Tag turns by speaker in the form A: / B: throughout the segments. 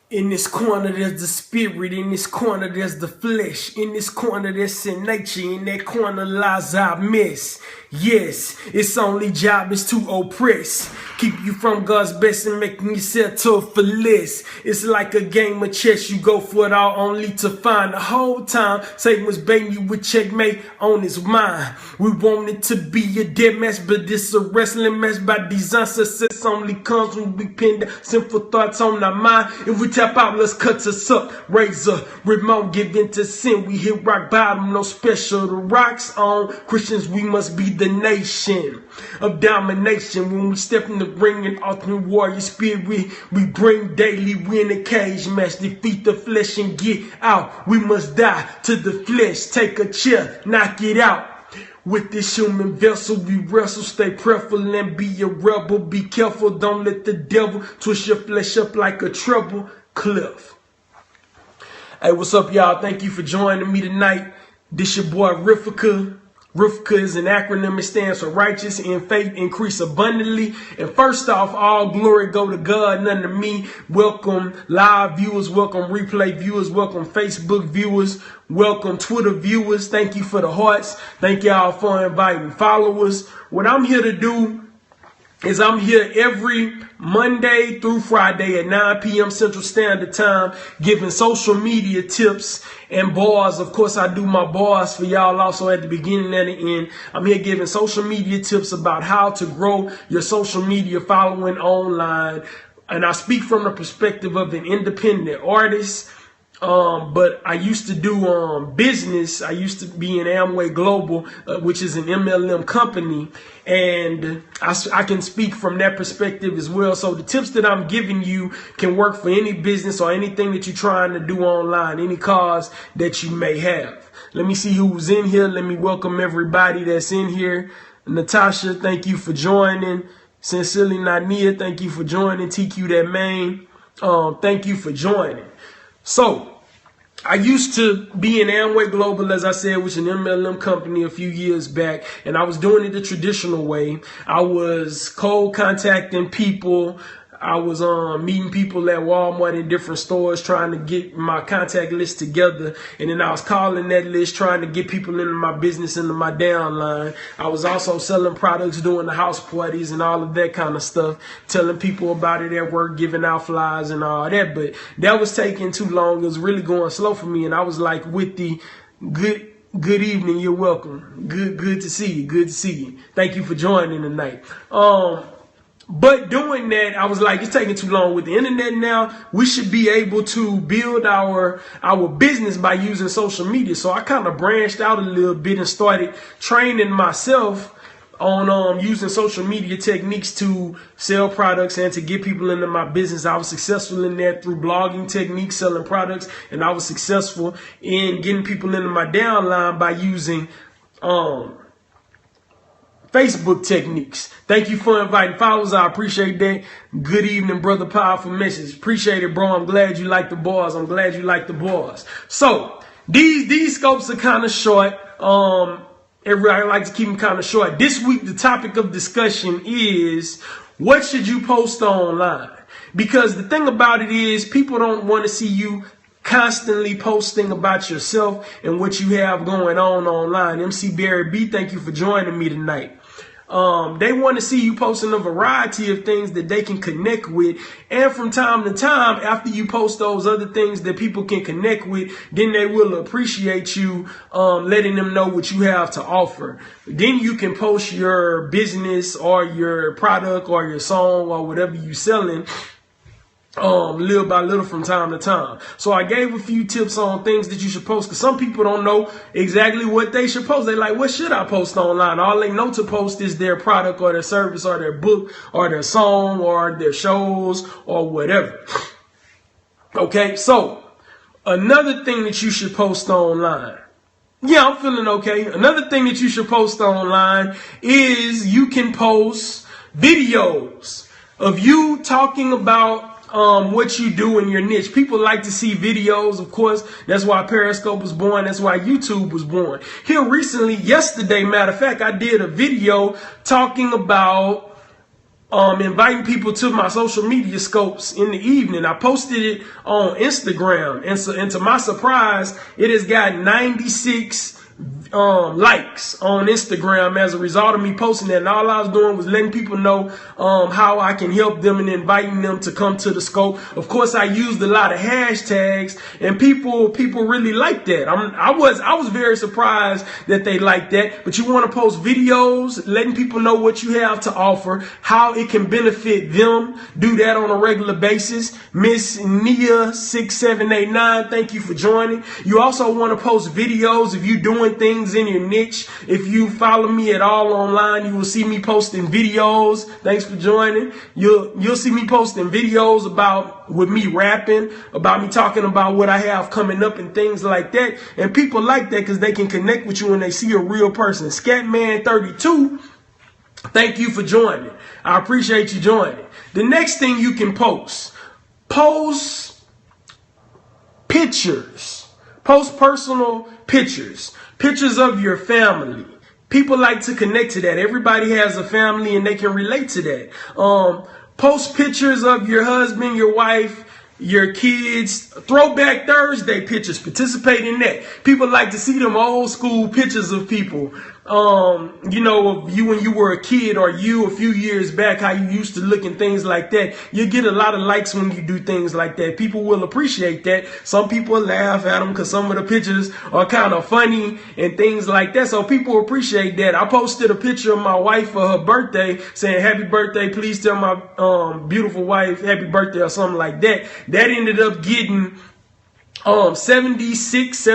A: In this corner there's the spirit, in this corner there's the flesh, in this corner there's sin nature, in that corner lies our mess. Yes, its only job is to oppress, keep you from God's best and making you settle for less. It's like a game of chess, you go for it all only to find the whole time Satan was baiting you with checkmate on his mind. We want it to be a dead match, but it's a wrestling match by design. Success only comes when we pin down sinful thoughts on our mind. If we tap out, let's cut us up. Razor, remote, give in to sin. We hit rock bottom, no special. The rocks on Christians, we must be the nation of domination. When we step in the ring and ultimate warrior spirit, we bring daily. We in a cage match, defeat the flesh and get out. We must die to the flesh. Take a chair, knock it out. With this human vessel we wrestle, stay prayerful and be a rebel. Be careful, don't let the devil twist your flesh up like a treble clef. Hey, what's up, y'all? Thank you for joining me tonight. This your boy Rifka. Rifka is an acronym. It stands for righteous in faith, increase abundantly. And first off, all glory go to God, none to me. Welcome live viewers, welcome replay viewers, welcome Facebook viewers, welcome Twitter viewers. Thank you for the hearts. Thank y'all for inviting followers. What I'm here to do is I'm here every Monday through Friday at 9 p.m. Central Standard Time, giving social media tips and bars. Of course, I do my bars for y'all also at the beginning and the end. I'm here giving social media tips about how to grow your social media following online. And I speak from the perspective of an independent artist. But I used to do business. I used to be in Amway Global, which is an MLM company, and I can speak from that perspective as well. So the tips that I'm giving you can work for any business or anything that you're trying to do online, any cause that you may have. Let me see who's in here. Let me welcome everybody that's in here. Natasha, thank you for joining. Sincerely Nania, thank you for joining. TQ that main, thank you for joining. So, I used to be in Amway Global, as I said, which is an MLM company a few years back, and I was doing it the traditional way. I was cold contacting people. I was meeting people at Walmart in different stores, trying to get my contact list together. And then I was calling that list, trying to get people into my business, into my downline. I was also selling products, doing the house parties and all of that kind of stuff, telling people about it at work, giving out flyers and all that. But that was taking too long. It was really going slow for me. And I was like, with the good evening, you're welcome. Good to see you. Good to see you. Thank you for joining tonight. But doing that, I was like, it's taking too long with the internet now. We should be able to build our business by using social media. So I kind of branched out a little bit and started training myself on using social media techniques to sell products and to get people into my business. I was successful in that through blogging techniques, selling products, and I was successful in getting people into my downline by using Facebook techniques. Thank you for inviting followers. I appreciate that. Good evening, brother. Powerful message. Appreciate it, bro. I'm glad you like the bars. I'm glad you like the bars. So these scopes are kind of short. Everybody likes to keep them kind of short. This week, the topic of discussion is, what should you post online? Because the thing about it is, people don't want to see you constantly posting about yourself and what you have going on online. MC Barry B, thank you for joining me tonight. They want to see you posting a variety of things that they can connect with. And from time to time, after you post those other things that people can connect with, then they will appreciate you letting them know what you have to offer. Then you can post your business or your product or your song or whatever you're selling little by little from time to time. So I gave a few tips on things that you should post, because some people don't know exactly what they should post. They're like, what should I post online? All they know to post is their product or their service or their book or their song or their shows or whatever. Okay, so another thing that you should post online. Yeah, I'm feeling okay. Another thing that you should post online is you can post videos of you talking about what you do in your niche. People like to see videos, of course. That's why Periscope was born. That's why YouTube was born. Here recently, yesterday, matter of fact, I did a video talking about inviting people to my social media scopes in the evening. I posted it on Instagram, and to my surprise, it has got 96 likes on Instagram as a result of me posting that. And all I was doing was letting people know how I can help them and inviting them to come to the scope. Of course, I used a lot of hashtags, and people really liked that. I was very surprised that they liked that. But you want to post videos, letting people know what you have to offer, how it can benefit them. Do that on a regular basis. Miss Nia 6789, thank you for joining. You also want to post videos if you're doing things in your niche. If you follow me at all online, you will see me posting videos. Thanks for joining. You'll see me posting videos with me rapping, about me talking about what I have coming up and things like that. And people like that because they can connect with you when they see a real person. Scatman32, thank you for joining. I appreciate you joining. The next thing you can post pictures. Post personal pictures. Pictures of your family. People like to connect to that. Everybody has a family and they can relate to that. Post pictures of your husband, your wife, your kids. Throwback Thursday pictures. Participate in that. People like to see them old school pictures of people. You know, of you when you were a kid, or you a few years back, how you used to look and things like that. You get a lot of likes when you do things like that. People will appreciate that. Some people laugh at them because some of the pictures are kind of funny and things like that. So people appreciate that. I posted a picture of my wife for her birthday saying, "Happy birthday. Please tell my beautiful wife happy birthday," or something like that. That ended up getting 76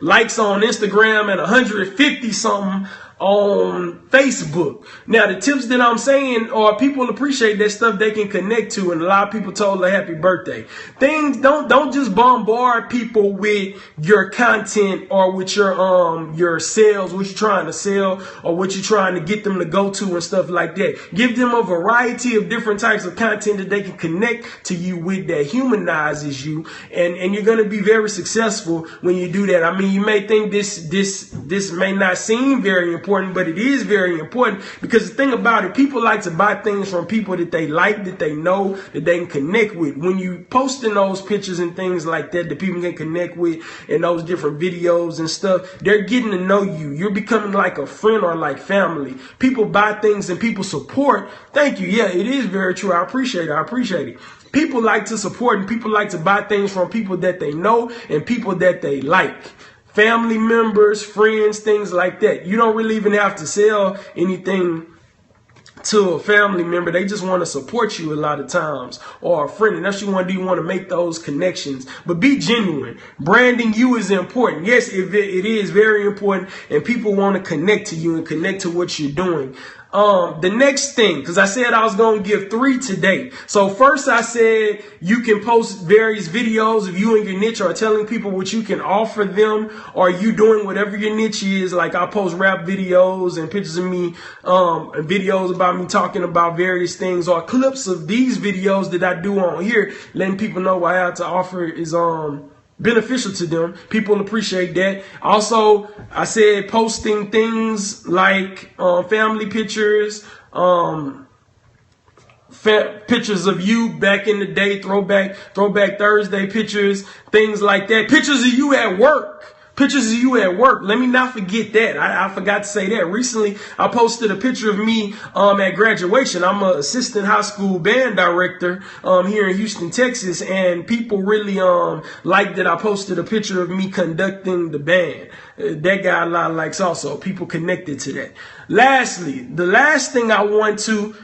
A: likes on Instagram and 150 something on Facebook. Now, the tips that I'm saying are people appreciate that stuff they can connect to, and a lot of people told her happy birthday. Things don't just bombard people with your content or with your sales, what you're trying to sell or what you're trying to get them to go to and stuff like that. Give them a variety of different types of content that they can connect to you with, that humanizes you, and you're going to be very successful when you do that. I mean, you may think this may not seem very important, but it is very important, because the thing about it, people like to buy things from people that they like, that they know, that they can connect with. When you posting those pictures and things like that people can connect with, and those different videos and stuff, they're getting to know you. You're becoming like a friend or like family. People buy things and people support. Thank you. Yeah, it is very true. I appreciate it. People like to support, and people like to buy things from people that they know and people that they like. Family members, friends, things like that. You don't really even have to sell anything to a family member. They just want to support you a lot of times, or a friend, and that's what you want to do. You want to make those connections, but be genuine. Branding you is important. Yes, it is very important, and people want to connect to you and connect to what you're doing. The next thing, because I said I was going to give 3 today. So first I said you can post various videos of you and your niche, or telling people what you can offer them, or you doing whatever your niche is. Like I post rap videos and pictures of me, and videos about me talking about various things, or clips of these videos that I do on here, letting people know what I have to offer is beneficial to them. People appreciate that. Also, I said posting things like family pictures, pictures of you back in the day, throwback Thursday pictures, things like that. Pictures of you at work. Let me not forget that. I forgot to say that. Recently, I posted a picture of me at graduation. I'm an assistant high school band director here in Houston, Texas, and people really liked that I posted a picture of me conducting the band. That got a lot of likes also. People connected to that. Lastly, the last thing I want to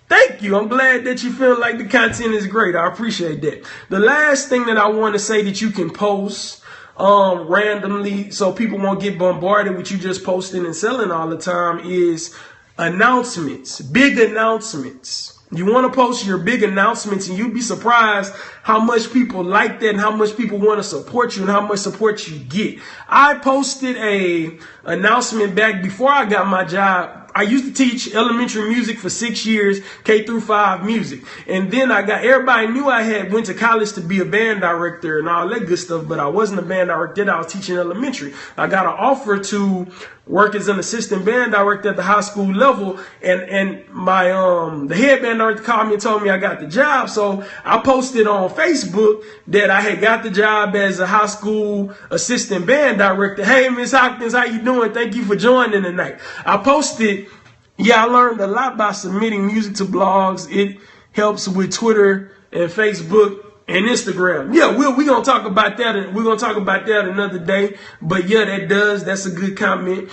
A: thank you. I'm glad that you feel like the content is great. I appreciate that. The last thing that I want to say that you can post randomly, so people won't get bombarded with you just posting and selling all the time, is announcements, big announcements. You want to post your big announcements, and you'd be surprised how much people like that and how much people want to support you and how much support you get. I posted a announcement back before I got my job. I used to teach elementary music for 6 years, K-5 music. And then everybody knew I went to college to be a band director and all that good stuff, but I wasn't a band director. I was teaching elementary. I got an offer to work as an assistant band director at the high school level, and my the head band director called me and told me I got the job. So I posted on Facebook that I had got the job as a high school assistant band director. Hey, Miss Hopkins, how you doing? Thank you for joining tonight. I posted, yeah, I learned a lot by submitting music to blogs. It helps with Twitter and Facebook and Instagram. Yeah, we're gonna talk about that, and we're gonna talk about that another day. But yeah, that's a good comment.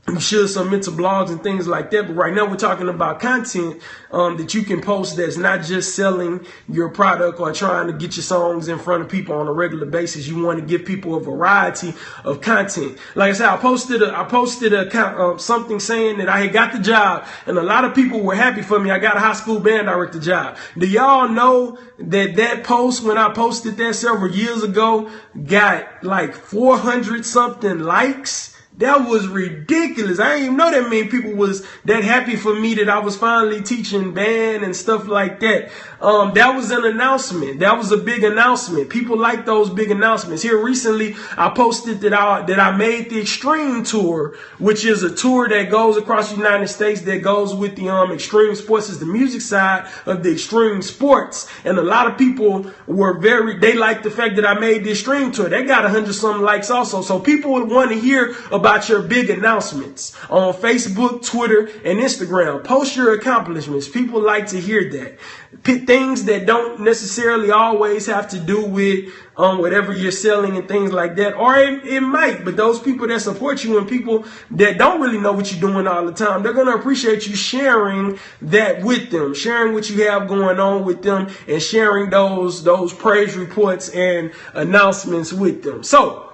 A: You should submit to blogs and things like that. But right now we're talking about content that you can post that's not just selling your product or trying to get your songs in front of people on a regular basis. You want to give people a variety of content. Like I said, I posted something saying that I had got the job, and a lot of people were happy for me. I got a high school band director job. Do y'all know that post, when I posted that several years ago, got like 400 something likes? That was ridiculous. I didn't even know that many people was that happy for me that I was finally teaching band and stuff like that. That was an announcement. That was a big announcement. People like those big announcements. Here recently, I posted that I made the Extreme Tour, which is a tour that goes across the United States that goes with the extreme sports, is the music side of the extreme sports. And a lot of people they liked the fact that I made the Extreme Tour. They got 100-something likes also. So people would want to hear about your big announcements on Facebook, Twitter, and Instagram. Post your accomplishments. People like to hear that. Things that don't necessarily always have to do with whatever you're selling and things like that. Or it might, but those people that support you and people that don't really know what you're doing all the time, they're going to appreciate you sharing that with them, sharing what you have going on with them, and sharing those praise reports and announcements with them. So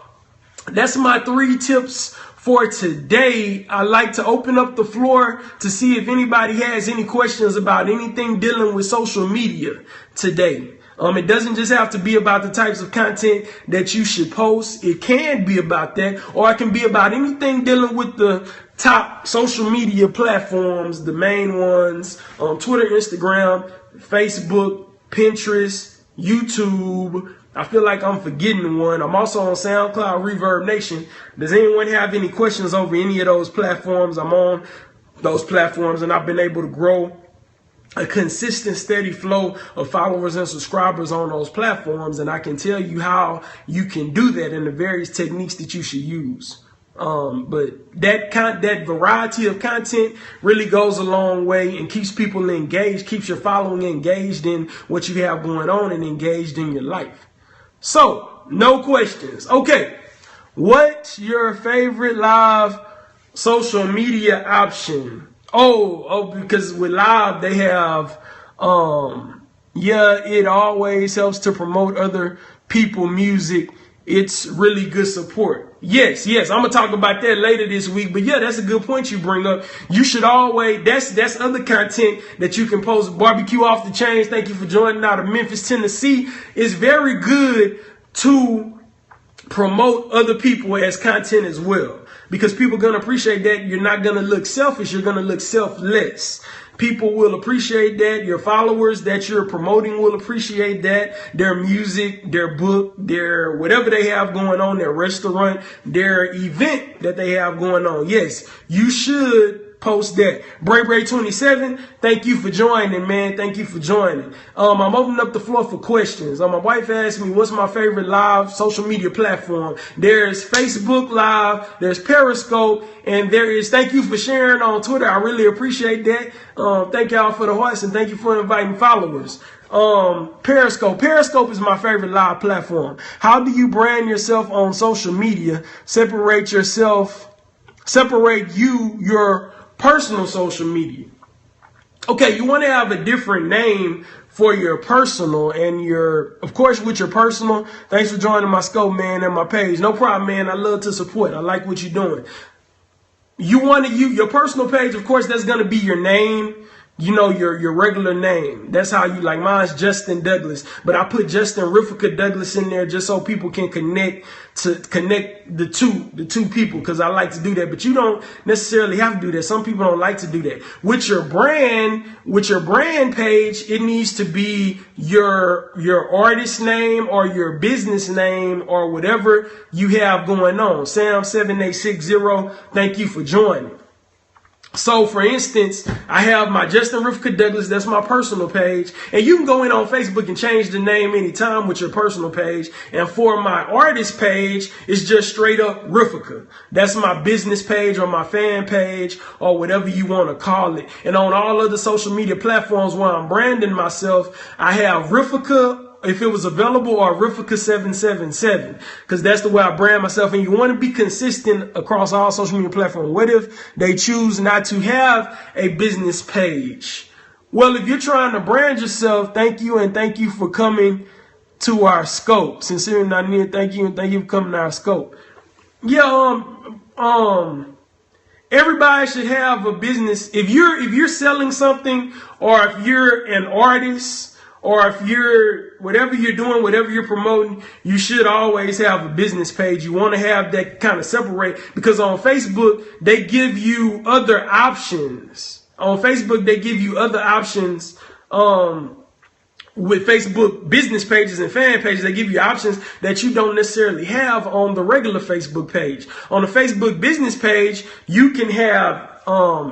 A: that's my 3 tips for today. I like to open up the floor to see if anybody has any questions about anything dealing with social media today. It doesn't just have to be about the types of content that you should post. It can be about that, or it can be about anything dealing with the top social media platforms, the main ones, Twitter, Instagram, Facebook, Pinterest, YouTube. I feel like I'm forgetting one. I'm also on SoundCloud, Reverb Nation. Does anyone have any questions over any of those platforms? I'm on those platforms, and I've been able to grow a consistent, steady flow of followers and subscribers on those platforms. And I can tell you how you can do that and the various techniques that you should use. But that variety of content really goes a long way and keeps people engaged, keeps your following engaged in what you have going on and engaged in your life. So, no questions. Okay, what's your favorite live social media option? Because with live they have, it always helps to promote other people's music. It's really good support. Yes, I'm gonna talk about that later this week. But yeah, that's a good point you bring up. You should always, that's other content that you can post. Barbecue Off the Chains, thank you for joining out of Memphis, Tennessee. It's very good to promote other people as content as well, because people are gonna appreciate that. You're not gonna look selfish, you're gonna look selfless. People will appreciate that. Your followers that you're promoting will appreciate that. Their music, their book, their whatever they have going on, their restaurant, their event that they have going on. Yes, you should post that. Bray27, thank you for joining, man. Thank you for joining. I'm opening up the floor for questions. My wife asked me, what's my favorite live social media platform? There's Facebook Live, there's Periscope, and there is, thank you for sharing on Twitter. I really appreciate that. Thank y'all for the hearts, and thank you for inviting followers. Periscope is my favorite live platform. How do you brand yourself on social media? Separate your personal social media. Okay, you want to have a different name for your personal and of course, with your personal. Thanks for joining my scope, man, and my page. No problem, man. I love to support. I like what you're doing. You want to use your personal page, of course, that's going to be your name, you know, your regular name. That's how you, like mine's Justin Douglas, but I put Justin Riffica Douglas in there just so people can connect the two people, because I like to do that. But you don't necessarily have to do that. Some people don't like to do that. With your brand page, it needs to be your artist name or your business name or whatever you have going on. Sam7860, thank you for joining. So, for instance, I have my Justin Riffica Douglas. That's my personal page. And you can go in on Facebook and change the name anytime with your personal page. And for my artist page, it's just straight up Riffica. That's my business page or my fan page or whatever you want to call it. And on all other social media platforms where I'm branding myself, I have Riffica, if it was available, or Riffica 777, because that's the way I brand myself. And you want to be consistent across all social media platforms. What if they choose not to have a business page? Well, if you're trying to brand yourself, thank you, and thank you for coming to our scope. Sincerely, Nania, thank you, and thank you for coming to our scope. Yeah, everybody should have a business. If you're selling something, or if you're an artist, or if you're, whatever you're doing, whatever you're promoting, you should always have a business page. You want to have that kind of separate, because on Facebook, they give you other options. On Facebook, they give you other options. With Facebook business pages and fan pages, they give you options that you don't necessarily have on the regular Facebook page. On the Facebook business page, you can have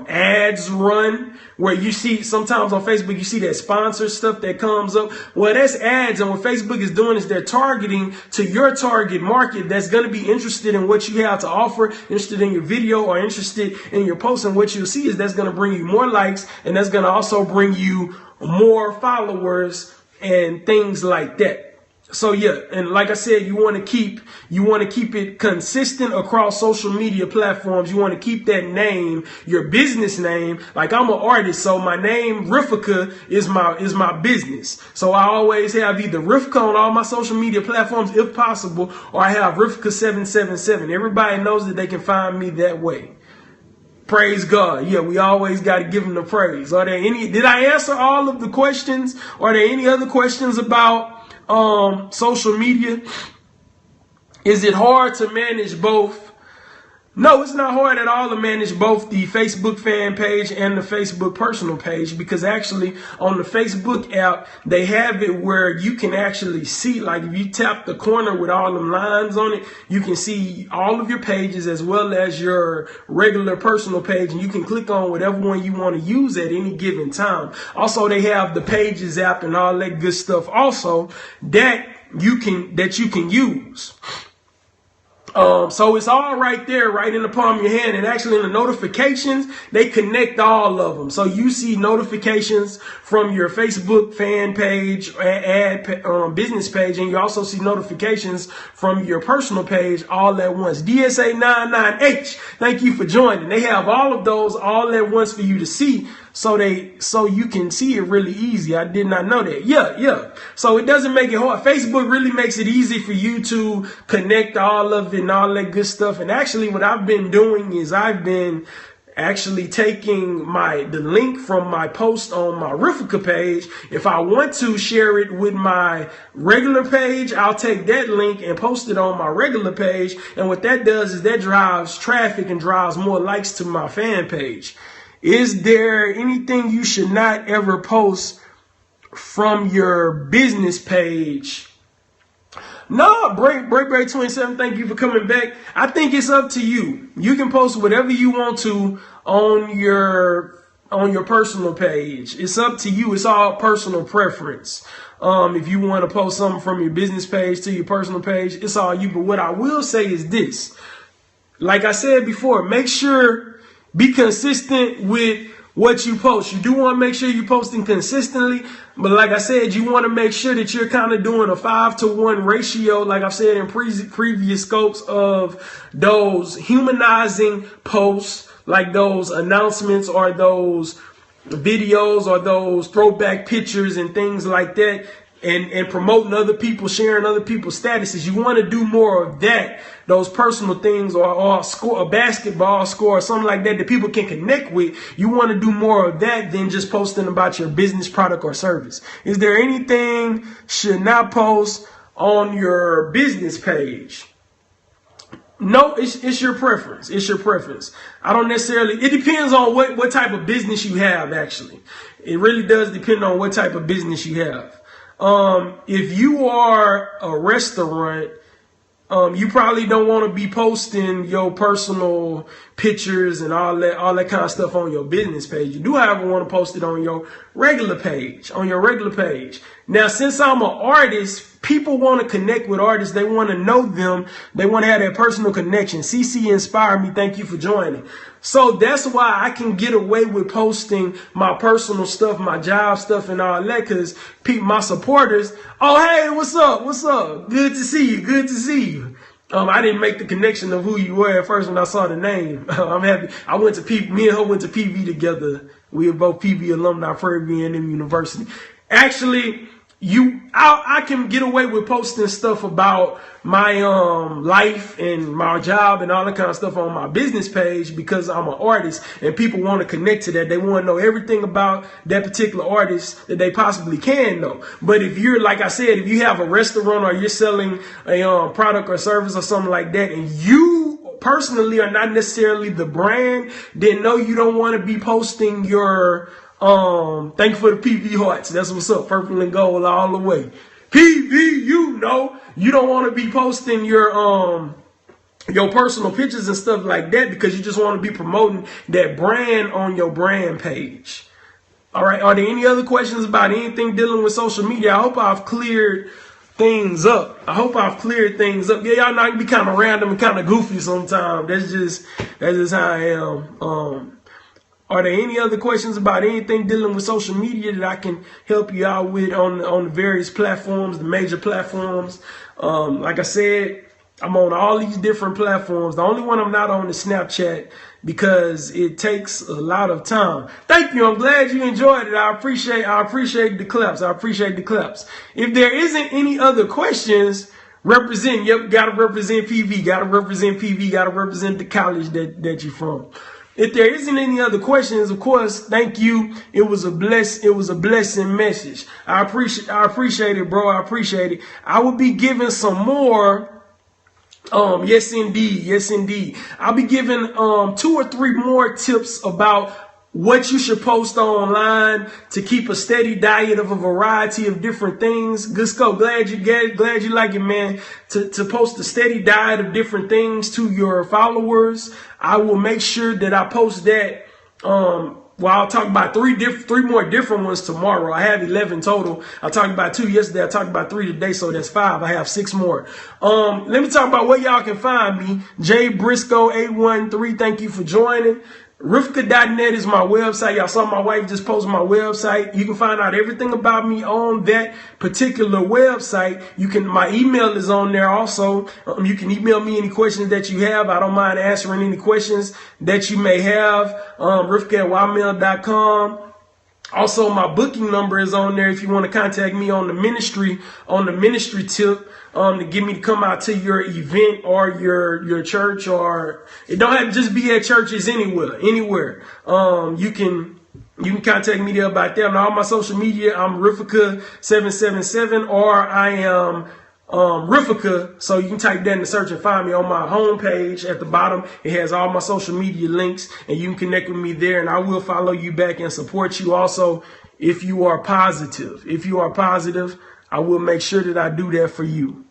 A: ads run, where you see sometimes on Facebook, you see that sponsor stuff that comes up. Well, that's ads. And what Facebook is doing is they're targeting to your target market that's going to be interested in what you have to offer, interested in your video, or interested in your post. And what you'll see is that's going to bring you more likes, and that's going to also bring you more followers and things like that. So yeah, and like I said, you want to keep it consistent across social media platforms. You want to keep that name, your business name. Like, I'm an artist, so my name Riffica is my business. So I always have either Riffica on all my social media platforms if possible, or I have Riffica 777. Everybody knows that they can find me that way. Praise God. Yeah, we always got to give him the praise. Did I answer all of the questions? Are there any other questions about social media? Is it hard to manage both? No, it's not hard at all to manage both the Facebook fan page and the Facebook personal page, because actually on the Facebook app, they have it where you can actually see, like if you tap the corner with all them lines on it, you can see all of your pages as well as your regular personal page, and you can click on whatever one you want to use at any given time. Also, they have the Pages app and all that good stuff also that you can use. So it's all right there, right in the palm of your hand. And actually in the notifications, they connect all of them. So you see notifications from your Facebook fan page, business page, and you also see notifications from your personal page all at once. DSA99H, thank you for joining. They have all of those all at once for you to see. So you can see it really easy. I did not know that. Yeah. So it doesn't make it hard. Facebook really makes it easy for you to connect all of it and all that good stuff. And actually what I've been doing is I've been actually taking the link from my post on my Riffica page. If I want to share it with my regular page, I'll take that link and post it on my regular page. And what that does is that drives traffic and drives more likes to my fan page. Is there anything you should not ever post from your business page? No, Break 27, thank you for coming back. I think it's up to you. You can post whatever you want to on your personal page. It's up to you. It's all personal preference. If you want to post something from your business page to your personal page, it's all you. But what I will say is this. Like I said before, be consistent with what you post. You do want to make sure you're posting consistently, but like I said, you want to make sure that you're kind of doing a 5-to-1 ratio, like I've said in previous scopes, of those humanizing posts, like those announcements or those videos or those throwback pictures and things like that. and promoting other people, sharing other people's statuses. You want to do more of that, those personal things, or score a basketball score or something like that people can connect with. You want to do more of that than just posting about your business, product, or service. Is there anything should not post on your business page? No, it's your preference. It's your preference. I don't necessarily, it depends on what type of business you have, actually. It really does depend on what type of business you have. If you are a restaurant, you probably don't want to be posting your personal pictures and all that kind of stuff on your business page. You do, however, want to post it on your regular page, Now, since I'm an artist, people want to connect with artists. They want to know them. They want to have that personal connection. CC inspired me. Thank you for joining. So that's why I can get away with posting my personal stuff, my job stuff and all that, because my supporters, oh, hey, what's up? What's up? Good to see you. Good to see you. I didn't make the connection of who you were at first when I saw the name. I'm happy. Me and her went to PV together. We were both PV alumni, Prairie View A&M University. Actually, I can get away with posting stuff about my life and my job and all that kind of stuff on my business page because I'm an artist and people want to connect to that. They want to know everything about that particular artist that they possibly can know. But if you're, like I said, if you have a restaurant or you're selling a product or service or something like that, and you personally are not necessarily the brand, then no, you don't want to be posting your thank you for the PV hearts. That's what's up. Purple and gold all the way. PV, you don't want to be posting your personal pictures and stuff like that because you just want to be promoting that brand on your brand page. All right. Are there any other questions about anything dealing with social media? I hope I've cleared things up. Yeah, y'all know I can be kind of random and kind of goofy sometimes. That's just how I am. Are there any other questions about anything dealing with social media that I can help you out with on the various platforms, the major platforms? Like I said, I'm on all these different platforms. The only one I'm not on is Snapchat because it takes a lot of time. Thank you. I'm glad you enjoyed it. I appreciate the claps. If there isn't any other questions, represent. Yep, gotta represent PV. Gotta represent the college that you're from. If there isn't any other questions, of course, thank you. It was a blessing message. I appreciate it, bro. I appreciate it. I will be giving some more. Yes, indeed. I'll be giving 2 or 3 more tips about what you should post online to keep a steady diet of a variety of different things. Good scope. Glad you like it, man. To post a steady diet of different things to your followers. I will make sure that I post that. I'll talk about 3 more different ones tomorrow. I have 11 total. I talked about 2 yesterday. I talked about 3 today, so that's 5. I have 6 more. Let me talk about where y'all can find me. J Briscoe 813. Thank you for joining. Rivka.net is my website. Y'all saw my wife just posted my website. You can find out everything about me on that particular website. My email is on there also. You can email me any questions that you have. I don't mind answering any questions that you may have. Rivka@ymail.com. Also, my booking number is on there if you want to contact me on the ministry tip. To get me to come out to your event or your church, or it don't have to just be at churches, anywhere. You can contact me there about that. On all my social media, I'm Rifika777, or I am Rifika. So you can type that in the search and find me on my homepage at the bottom. It has all my social media links, and you can connect with me there, and I will follow you back and support you. Also, if you are positive, I will make sure that I do that for you.